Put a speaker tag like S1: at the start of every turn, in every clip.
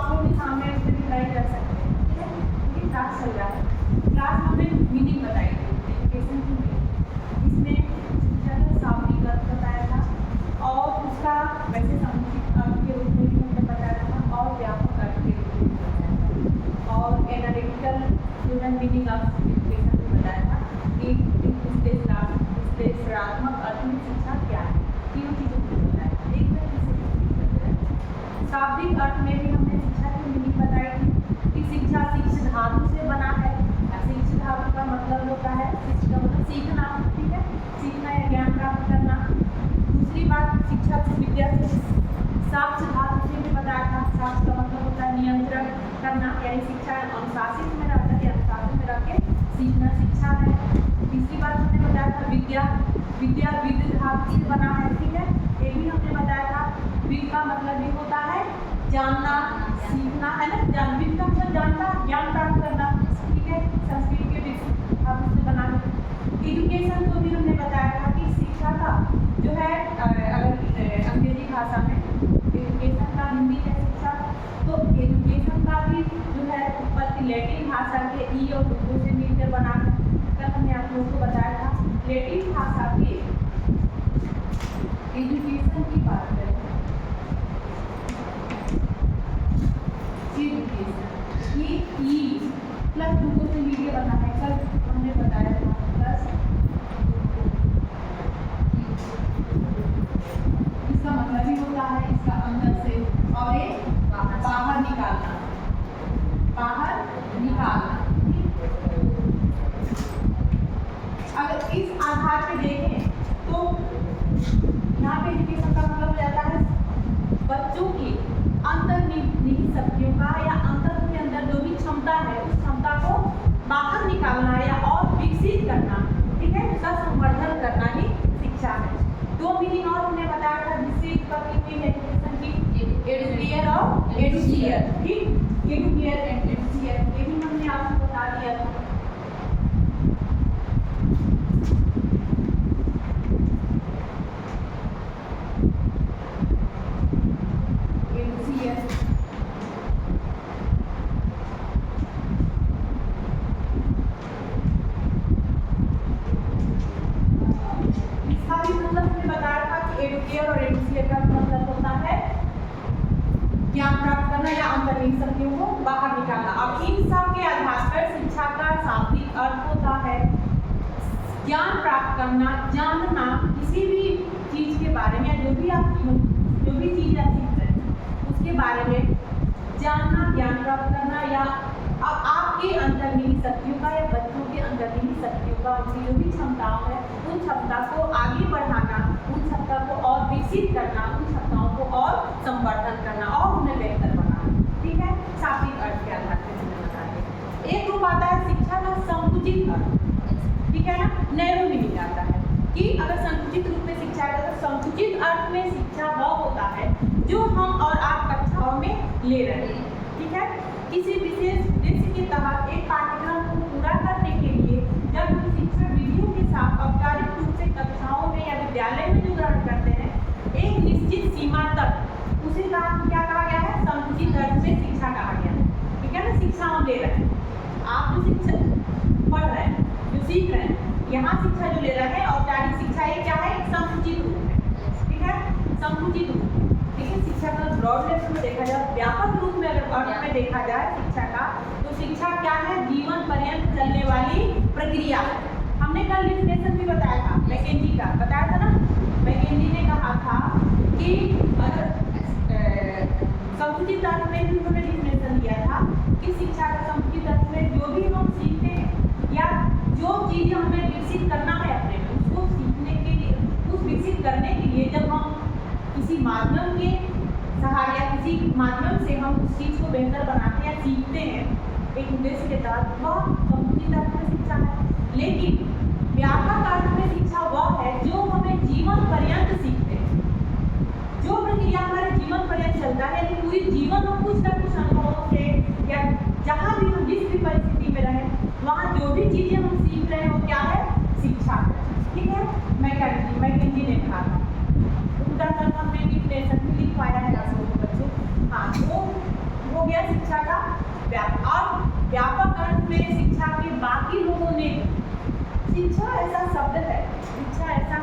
S1: आप लोग सामने ट्राई कर सकते हैं, ठीक है। क्योंकि क्लास चल रहा है, क्लास में हमने मीनिंग बताई थी एजुकेशन की मीनिंग, इसमें शिक्षा का शाब्दिक अर्थ बताया था और उसका वैसे समुचित अर्थ के रूप में भी हमने बताया था और व्यापक अर्थ के रूप में बताया था और analytical human meaning of education में बताया था कि विश्लेषणात्मक अर्थ में शिक्षा क्या है, तीनों चीज़ों को बताया था। एक बार शाब्दिक अर्थ में भी हमने शिक्षा की मीनिंग बताई थी कि शिक्षा शिक्ष धातु से बना है। शिक्ष धातु का मतलब होता है, शिक्ष का मतलब सीखना, ठीक है, सीखना या ज्ञान प्राप्त करना। दूसरी बात, शिक्षा से विद्या से साक्ष्य धातु से भी बताया था। साक्ष्य का मतलब होता है नियंत्रण करना, यानी शिक्षा अनुशासित में रह करके, अनुशासन में रह के सीखना शिक्षा है। तीसरी बात हमने बताया था विद्या, विद्या विद धातु से बना है, ठीक है, ये भी हमने बताया था। विद का मतलब ये होता है जानना, सीखना, है ना, विद का मतलब जानना, ज्ञान प्राप्त करना, ठीक है, संस्कृत के विद धातु से बना है। एजुकेशन को भी हमने बताया था कि शिक्षा का जो है, अगर अंग्रेजी भाषा में एजुकेशन का हिंदी है शिक्षा, तो एजुकेशन का भी जो है उत्पत्ति लैटिन भाषा के ई और लुगो से मिलकर बना है। कल हमने आप लोगों को बताया था लैटिन भाषा के एजुकेशन की बात करें, एजुकेशन ये ई प्लस लुगो से मिलकर बना है। कल हमने बताया था प्लस, इसका मतलब ही होता है इसका अंदर से और एक बाहर निकालना, बाहर निकालना। अगर इस आधार पे देखें तो यहाँ पे एजुकेशन का मतलब हो जाता है बच्चों की अंतर्निहित शक्तियों का या अंतर के अंदर जो भी क्षमता है उस क्षमता को बाहर निकालना या और विकसित करना, ठीक है, उसका संवर्धन करना ही शिक्षा है। दो मीनिंग और हमने बताया था जिससे उत्पत्ति हुई है एजुकेशन की, एडुकेयर और एडुसियर, ठीक, एडुकेयर एंड एडुसियर, ये भी हमने आपको बता दिया था। एडुकेयर और एडुसियर का मतलब होता है ज्ञान प्राप्त करना या अंतर्निहित शक्तियों को बाहर निकालना। अब इन सब के आधार पर शिक्षा का शाब्दिक अर्थ होता है ज्ञान प्राप्त करना, जानना, किसी भी चीज के बारे में, जो भी चीज आप सीख रहे हैं उसके बारे में जानना, ज्ञान प्राप्त करना या आपके अंतर्निहित शक्तियों का या बच्चों के अंतर्निहित शक्तियों का, उनकी जो भी क्षमताओं है उन क्षमता को आगे बढ़ाना, उन क्षमता को और विकसित करना, उन क्षमताओं को और संवर्धन करना और उन्हें बेहतर बनाना, ठीक है, शाब्दिक अर्थ के आधार पर हमने बताया। एक रूप आता है शिक्षा का संकुचित अर्थ, ठीक है ना, नैरो मीनिंग आता है कि अगर संकुचित रूप में शिक्षा है तो संकुचित अर्थ में शिक्षा वह होता है जो हम और आप कक्षाओं में ले रहे हैं, ठीक है, किसी विशेष उद्देश्य के तहत एक पाठ्यक्रम को पूरा करने के लिए जब हम शिक्षण विधियों के साथ औपचारिक रूप से कक्षाओं में या विद्यालय में जो ग्रहण करते हैं एक निश्चित सीमा तक, उसे क्या कहा गया है, संकुचित अर्थ में शिक्षा कहा गया है, ठीक है ना। शिक्षा हम ले रहे हैं, आप जो शिक्षा पढ़ रहे हैं, जो सीख रहे हैं, यहाँ शिक्षा जो ले रहे हैं औपचारिक शिक्षा, ये क्या है, संकुचित रूप में, ठीक है, संकुचित रूप। लेकिन शिक्षा का ब्रॉड लेवल में देखा जाए, व्यापक रूप में अगर अर्थ में देखा जाए शिक्षा का, तो शिक्षा क्या है, जीवन पर्यंत चलने वाली प्रक्रिया है। हमने कल डिफिनेशन भी बताया था, मैकेंजी का बताया था ना, मैकेंजी ने कहा था कि अगर संकुचित अर्थ में भी उन्होंने डिफिनेशन दिया था कि शिक्षा का संकुचित अर्थ में जो भी हम सीखते हैं या जो चीज़ हमें विकसित करना है अपने में, उसको सीखने के लिए, उस विकसित करने के लिए जब हम किसी माध्यम के सहारे या किसी माध्यम से हम उस चीज़ को बेहतर बनाते हैं या सीखते हैं एक उद्देश्य के तहत, वह संकुचित अर्थ में शिक्षा है। लेकिन व्यापक अर्थ में शिक्षा वह है जो हमें जीवन पर्यंत सीखते हैं, जो प्रक्रिया हमारे जीवन पर्यंत चलता है, यानी पूरी जीवन हम कुछ न कुछ अनुभवों से या जहाँ भी हम जिस भी परिस्थिति में रहें वहाँ जो भी चीज़ें हम सीख रहे हैं वो क्या है, शिक्षा है, ठीक है। मैकेंजी ने कहा था, हमने डिफिनेशन भी लिखवाया है आप लोगों को बच्चों, हाँ, वो हो गया शिक्षा के बाकी लोगों ने, शिक्षा ऐसा शब्द है, शिक्षा ऐसा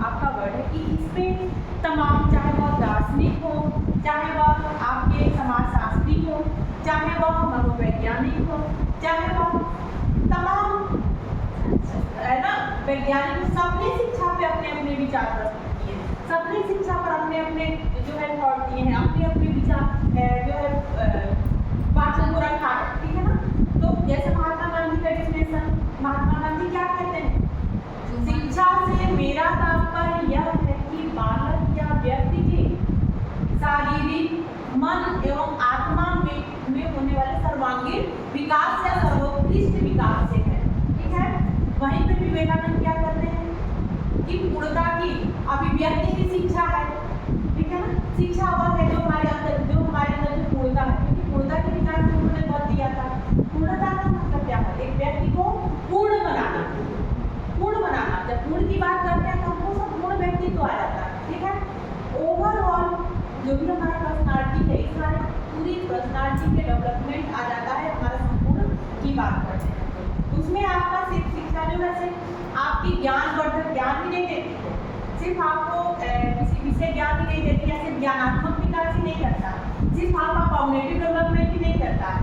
S1: आपका वर्ड है कि इसमें तमाम, चाहे वह दार्शनिक हो, चाहे वह आपके समाजशास्त्री हो, चाहे वह मनोवैज्ञानिक हो, चाहे वह तमाम है ना वैज्ञानिक, सबने शिक्षा पे अपने अपने विचार प्रस्तुत किए, सबने शिक्षा पर अपने अपने जो है थॉट दिए हैं, अपने अपने विचार जो है वाचन को रखा है, ठीक है ना। तो जैसे महात्मा गांधी का डेफिनेशन, महात्मा गांधी क्या कहते हैं, शिक्षा से मेरा तात्पर्य यह है कि बालक या व्यक्ति के शारीरिक, मन एवं आत्मा में होने वाले सर्वांगीण विकास या सर्वोत्कृष्ट विकास से है, ठीक है। वहीं पे विवेकानंद क्या करते हैं कि पूर्णता की अभिव्यक्ति की शिक्षा है, ठीक है ना। शिक्षा वह है जो हमारे अंदर जो पूर्णता है, क्योंकि पूर्णता के विकास में उन्होंने बल दिया था। पूर्णता का मतलब क्या है, एक व्यक्ति को पूर्ण बनाना, पूर्ण बनाना। जब पूर्ण की बात करते हैं तो हमको संपूर्ण व्यक्तित्व आ जाता है, ठीक है। ओवरऑल जो भी हमारा पर्सनालिटी है, इस हमारे पूरी पर्सनालिटी के डेवलपमेंट आ जाता है हमारा संपूर्ण की बात करते हैं। उसमें आपका सिर्फ शिक्षा जो है सिर्फ आपकी ज्ञानवर्धक ज्ञान ही नहीं देती है, सिर्फ आपको किसी विषय ज्ञान ही नहीं देती है, सिर्फ ज्ञानात्मक विकास ही नहीं करता, सिर्फ आपका कॉग्निटिव डेवलपमेंट ही नहीं करता है।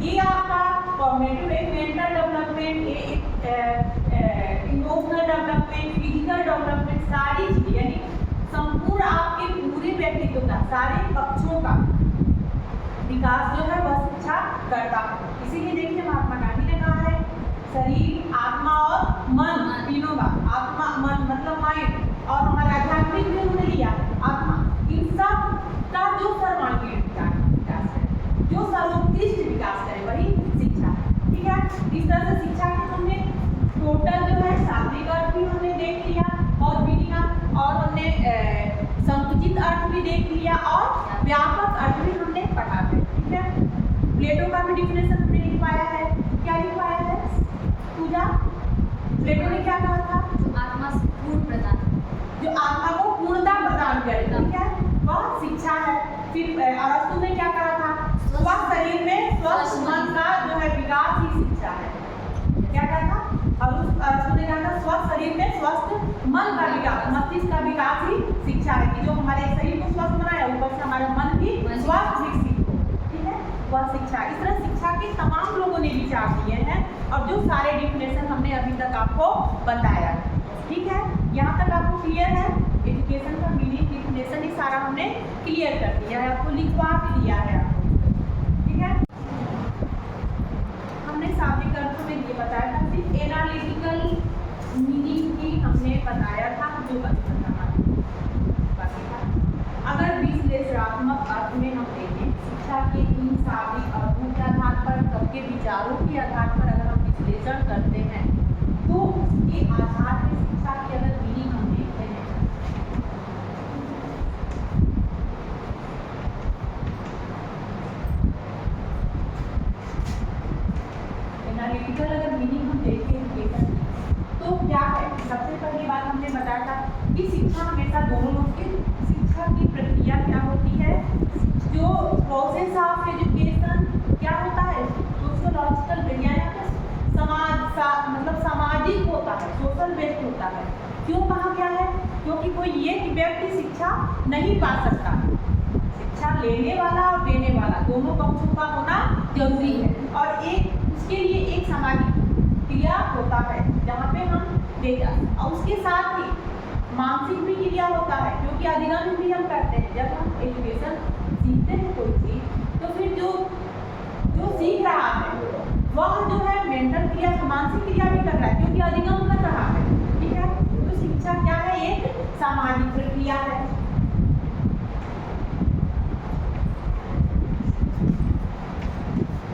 S1: ये आपका कॉग्निटिव, एक mental development, emotional development, physical development, सारी चीजें यानी संपूर्ण आपके पूरे व्यक्तित्व का, सारे पक्षों का विकास जो है वह शिक्षा करता है। इसीलिए देखिए महात्मा गांधी ने कहा है शरीर, आत्मा और मन, तीनों का, आत्मा मन मतलब माइंड, और हमारा आध्यात्मिक भी उन्होंने लिया आत्मा, इन सब का जो सर्वांगीण विकास है, जो सर्वोत्कृष्ट विकास करे वही शिक्षा है, ठीक है। इस तरह से शिक्षा के हमने टोटल जो है शाब्दिक अर्थ भी हमने देख लिया और मीनिंग, और हमने संकुचित अर्थ भी देख लिया और व्यापक अर्थ भी हमने पढ़ा है, ठीक है। प्लेटो का भी डिफिनेशन हमने लिखवाया है, क्या लिखवाया है पूजा, प्लेटो ने क्या कहा था,
S2: जो आत्मा से पूर्ण प्रदान,
S1: जो आत्मा को पूर्णता प्रदान करे, ठीक है, वह शिक्षा है। फिर अरस्तु ने क्या कहा था, स्वस्थ शरीर में स्वस्थ मन का जो है विकास ही शिक्षा है। क्या कहा था अरस्तु ने, कहा था स्वस्थ शरीर में स्वस्थ मन का विकास, मस्तिष्क का विकास ही शिक्षा है कि जो हमारे शरीर को स्वस्थ बनाए, ऊपर से हमारा मन भी स्वस्थ विकसित हो, ठीक है, वह शिक्षा। इस तरह शिक्षा के तमाम लोगों ने विचार दिए हैं और जो सारे डिफिनेशन हमने अभी तक आपको बताया, ठीक है। यहाँ तक आपको क्लियर है, एजुकेशन का मीनिंग, डिफिनेशन, ये सारा हमने क्लियर कर दिया है, आपको लिखवा भी दिया है आपको, ठीक है। हमने शाब्दिक अर्थों में ये बताया था, सिर्फ एनालिटिकल मीनिंग ही हमने बताया था, जो बाकी था। अगर विश्लेषणात्मक अर्थ में हम देखें, शिक्षा के इन शाब्दिक अर्थों के आधार पर, सबके विचारों के आधार पर अगर हम विश्लेषण करते हैं तो उसके आधार पर शिक्षा की अगर मीनिंग हम देखते हैं, एनालिटिकल अगर मीनिंग हम देखें तो क्या है, सबसे पहली बात हमने बताया था कि शिक्षा हमेशा दोनों लोग की, शिक्षा की प्रक्रिया क्या होती है, जो प्रोसेस ऑफ एजुकेशन क्या होता है, सोशियोलॉजिकल विज्ञान मतलब सामाजिक होता है, सोशल बेस्ड होता है। क्यों कहा गया है, क्योंकि कोई एक व्यक्ति शिक्षा नहीं पा सकता, शिक्षा लेने वाला और देने वाला दोनों पक्षों का होना जरूरी है, और एक उसके लिए एक सामाजिक क्रिया होता है जहाँ पे हम देगा, और उसके साथ ही मानसिक भी क्रिया होता है, क्योंकि अधिगम भी हम करते हैं। जब हम एजुकेशन सीखते हैं कोई चीज, तो फिर जो सीख रहा है वह जो है मेंटल क्रिया, मानसिक क्रिया भी कर रहा है, क्योंकि अधिगम कर रहा है, ठीक है। तो शिक्षा क्या है, एक सामाजिक प्रक्रिया है।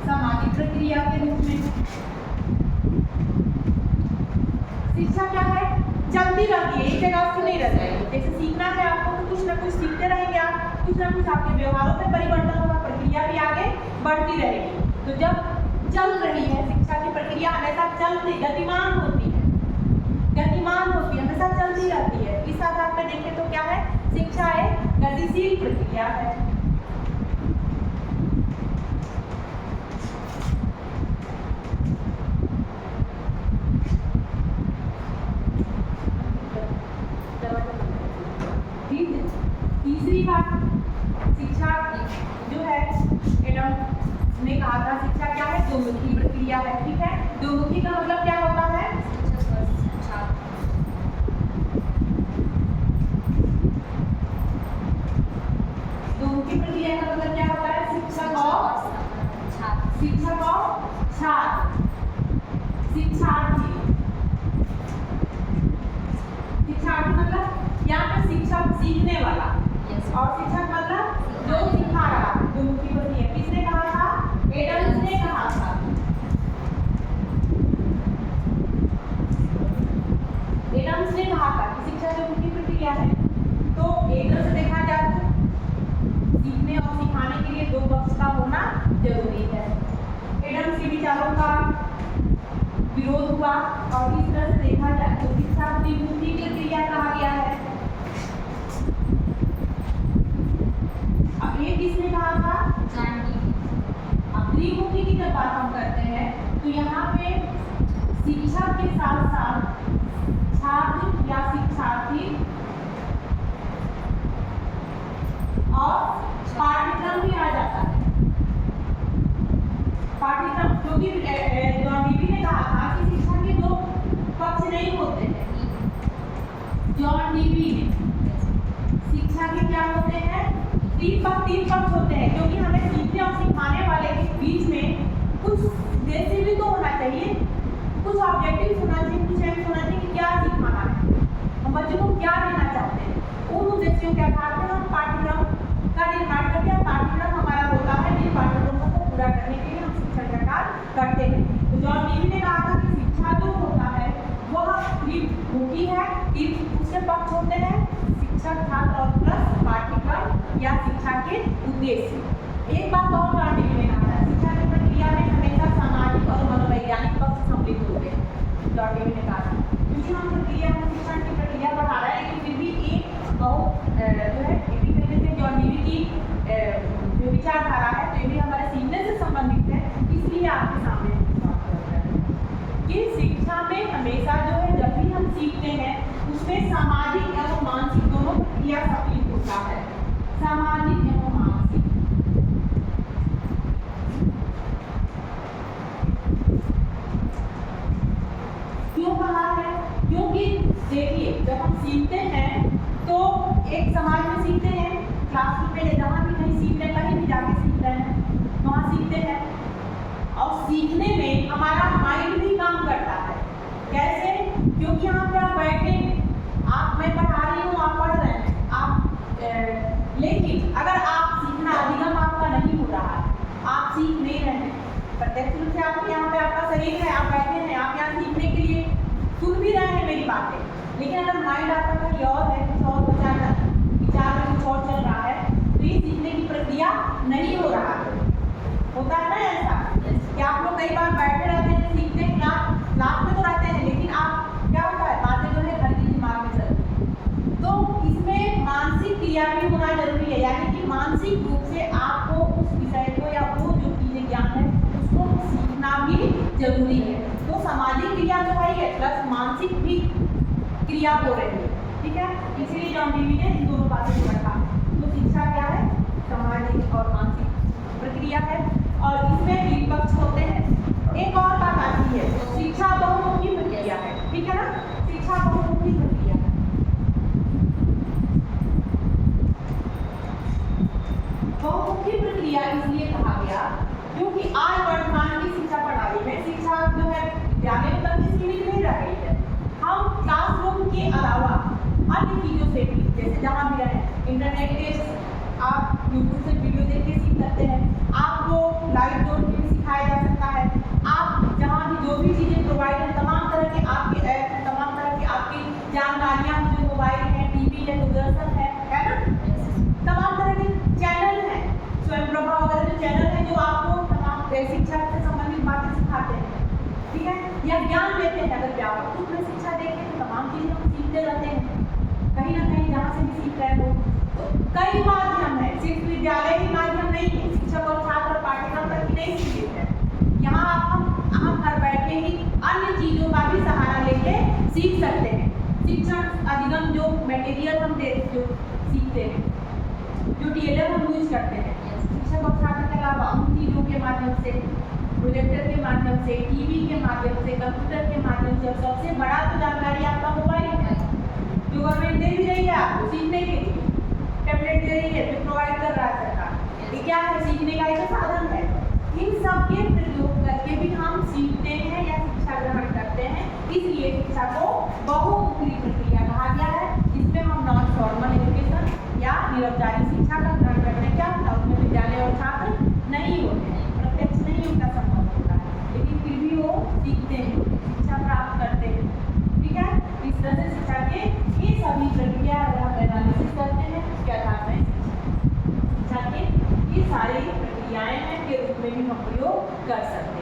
S1: सामाजिक प्रक्रिया के रूप में शिक्षा क्या है, चलती रहती है, एक जगह से नहीं रह जाएगी। जैसे सीखना है आपको तो कुछ ना कुछ सीखते रहेंगे आप, कुछ ना कुछ आपके व्यवहारों में परिवर्तन होगा, प्रक्रिया भी आगे बढ़ती रहेगी। तो जब चल रही है शिक्षा की प्रक्रिया, हमेशा चलती, गतिमान होती है, हमेशा चलती रहती है। इस आधार पर देखें तो क्या है, शिक्षा एक गतिशील प्रक्रिया है। हमने कहा था शिक्षा क्या है, दोमुखी प्रक्रिया है। ठीक है, दोमुखी का मतलब क्या होता है?
S2: शिक्षक और छात्र।
S1: दोमुखी प्रक्रिया का मतलब क्या होता है? शिक्षक और
S2: छात्र।
S1: शिक्षक और छात्र, शिक्षार्थी। शिक्षार्थी मतलब यहाँ पे शिक्षक सीखने वाला,
S2: Yes.
S1: और शिक्षक मतलब जो सिखा रहा है। दोमुखी प्रक्रिया किसने कहा था? एडम्स ने कहा था। एडम्स ने कहा था कि शिक्षा दोमुखी प्रक्रिया है। तो एकदम से देखा जाए तो सीखने और सिखाने के लिए दो पक्ष का होना जरूरी है। एडम्स के विचारों का विरोध हुआ और इस तरह से देखा जाए तो शिक्षा द्विमुखी प्रक्रिया कहा गया है। अब ये किसने कहा था? अब त्रिमुखी की जब बात हम करते हैं तो यहाँ पे शिक्षक के साथ साथ छात्र या शिक्षार्थी और पाठ्यक्रम भी आ जाता है। पाठ्यक्रम, क्योंकि जॉन डीवी ने कहा था कि शिक्षा के दो पक्ष नहीं होते हैं। जॉन डीवी ने शिक्षा के क्या होते हैं? तीन पक्ष होते हैं, क्योंकि हमें सीखने और सिखाने वाले के बीच में कुछ उद्देश्य भी तो होना चाहिए, कुछ ऑब्जेक्टिव होना चाहिए, कुछ एम होना चाहिए कि क्या सिखाना है, हम बच्चों को क्या देना चाहते हैं। उन उद्देश्यों के आधार पर हम पाठ्यक्रम का निर्माण करते हैं। पाठ्यक्रम हमारा होता है जिन पाठ्यक्रमों को पूरा करने के लिए हम शिक्षण का कार्य करते हैं। तो जॉन डीवी ने कहा था कि शिक्षा जो होता है वह त्रिमुखी है। उसके पक्ष होते हैं शिक्षक, छात्र और प्लस पाठ्यक्रम या शिक्षा के उद्देश्य। एक बात और जॉन डीवी ने कहा था, शिक्षा की प्रक्रिया में हमेशा सामाजिक और मनोवैज्ञानिक पक्ष सम्मिलित होते हैं। जॉन डीवी ने कहा था क्योंकि हम प्रक्रिया में शिक्षण की प्रक्रिया बढ़ा रहे हैं, लेकिन फिर भी एक बहुत जो है जॉन डीवी की जो विचारधारा है तो ये भी हमारे सीखने से संबंधित है, इसलिए आपके सामने बात कर रहे हैं कि शिक्षा में हमेशा जो है जब भी हम सीखते हैं उसमें सामाजिक एवं मानसिक दोनों प्रक्रिया सम्मिलित होता है। सामाजिक एवं मानसिक। क्यों कहा है? क्योंकि देखिए जब हम सीखते हैं तो एक समाज में सीखते हैं, क्लासरूम में जहाँ भी कहीं सीखने, कहीं भी जाके सीख रहे हैं वहाँ सीखते हैं, और सीखने में हमारा माइंड भी काम करता है। कैसे? क्योंकि यहाँ पे आप बैठे, मैं पढ़ा रही हूँ, आप पढ़ रहे हैं, लेकिन अगर आप सीखना अधिगम आपका नहीं हो रहा है, आप सीख नहीं रहे हैं, प्रत्यक्ष रूप से आपके यहाँ पे आपका शरीर है, आप बैठे हैं, आप यहाँ सीखने के लिए सुन भी रहे हैं मेरी बातें, लेकिन अगर माइंड आपका कहीं और है, कुछ और विचार में कुछ और चल रहा है, तो ये सीखने की प्रक्रिया नहीं हो रहा है। होता है ना ऐसा कि आप लोग कई बार बैठे रहते हैं, सीखते हैं, क्लास में तो रहते हैं, लेकिन आप क्या होता है, बातें जो है घर के दिमाग में चलती हैं। तो इसमें मानसिक क्रिया भी होना जरूरी है, यानी कि मानसिक रूप से आपको उस विषय को या वो जो चीजें ज्ञान है उसको सीखना भी जरूरी है। तो सामाजिक क्रिया तो है ही, प्लस मानसिक भी क्रिया हो रही है। ठीक है, इसलिए जॉन डीवी ने इन दोनों बातों को रखा। तो शिक्षा क्या है? सामाजिक और मानसिक प्रक्रिया है, और इसमें तीन पक्ष होते हैं। एक और बात आती है, शिक्षा बहुमुखी प्रक्रिया है। ठीक है ना, शिक्षा बहुमुखी प्रक्रिया है। बहुमुखी प्रक्रिया इसलिए कहा गया क्योंकि आज वर्तमान की शिक्षा प्रणाली में शिक्षा जो है विद्यालय में तक सीमित नहीं रह गई है। हम क्लासरूम के अलावा अन्य चीजों से भी, जैसे जहाँ भी रहें, इंटरनेट के आप यूट्यूब से वीडियो देख के सीख सकते हैं, आपको लाइव जोन भी सिखाया जा सकता है, आप जहाँ भी जो भी चीजें प्रोवाइड है, तमाम तरह के आपके ऐप, तमाम तरह की आपकी जानकारियाँ जो मोबाइल है, टीवी है, दूरदर्शन है ना, तमाम तरह के चैनल हैं, स्वयंप्रभा वगैरह जो चैनल है जो आपको तमाम शिक्षा से संबंधित बातें सिखाते हैं। ठीक है, या ज्ञान देते हैं। अगर व्यापक में शिक्षा देखें तो तमाम चीजें हम सीखते रहते हैं, कहीं ना कहीं जहाँ से भी सीख रहे हो। तो कई माध्यम है, सिर्फ विद्यालय ही माध्यम नहीं है, शिक्षक और छात्र पाठ्यक्रम तक ही नहीं सीमित है। यहाँ हम घर बैठे ही अन्य चीजों का भी सहारा लेके सीख सकते हैं। शिक्षण अधिगम जो मटेरियल हम जो सीखते हैं, जो DLM हम यूज करते हैं, शिक्षक और छात्र के अलावा उन चीजों के माध्यम से, प्रोजेक्टर के माध्यम से, टीवी के माध्यम से, कंप्यूटर के माध्यम से, और सबसे बड़ा तो जानकारी आपका मोबाइल है जो गवर्नमेंट दे भी रही है आपको सीखने के लिए, टैबलेट दे रही है जो प्रोवाइड कर रहा है सरकार। ये क्या है? सीखने का एक साधन है। इन सब के प्रयोग करके भी हम सीखते हैं या शिक्षा ग्रहण करते हैं, इसलिए शिक्षा को बहुमुखी प्रक्रिया कहा गया है। इसमें हम नॉन फॉर्मल एजुकेशन या निरौपचारिक शिक्षा का ग्रहण करते हैं। क्या होता है उसमें विद्यालय और छात्र नहीं होते हैं, प्रत्यक्ष नहीं उनका संबंध होता है, लेकिन फिर भी वो सीखते हैं, शिक्षा प्राप्त करते हैं। ठीक है, इस तरह से शिक्षा के ये सभी प्रक्रिया अगर हम एनालिसिस करते हैं उसके आधार में शिक्षा के ये सारी प्रक्रियाएं हैं के रूप में भी हम प्रयोग कर सकते हैं।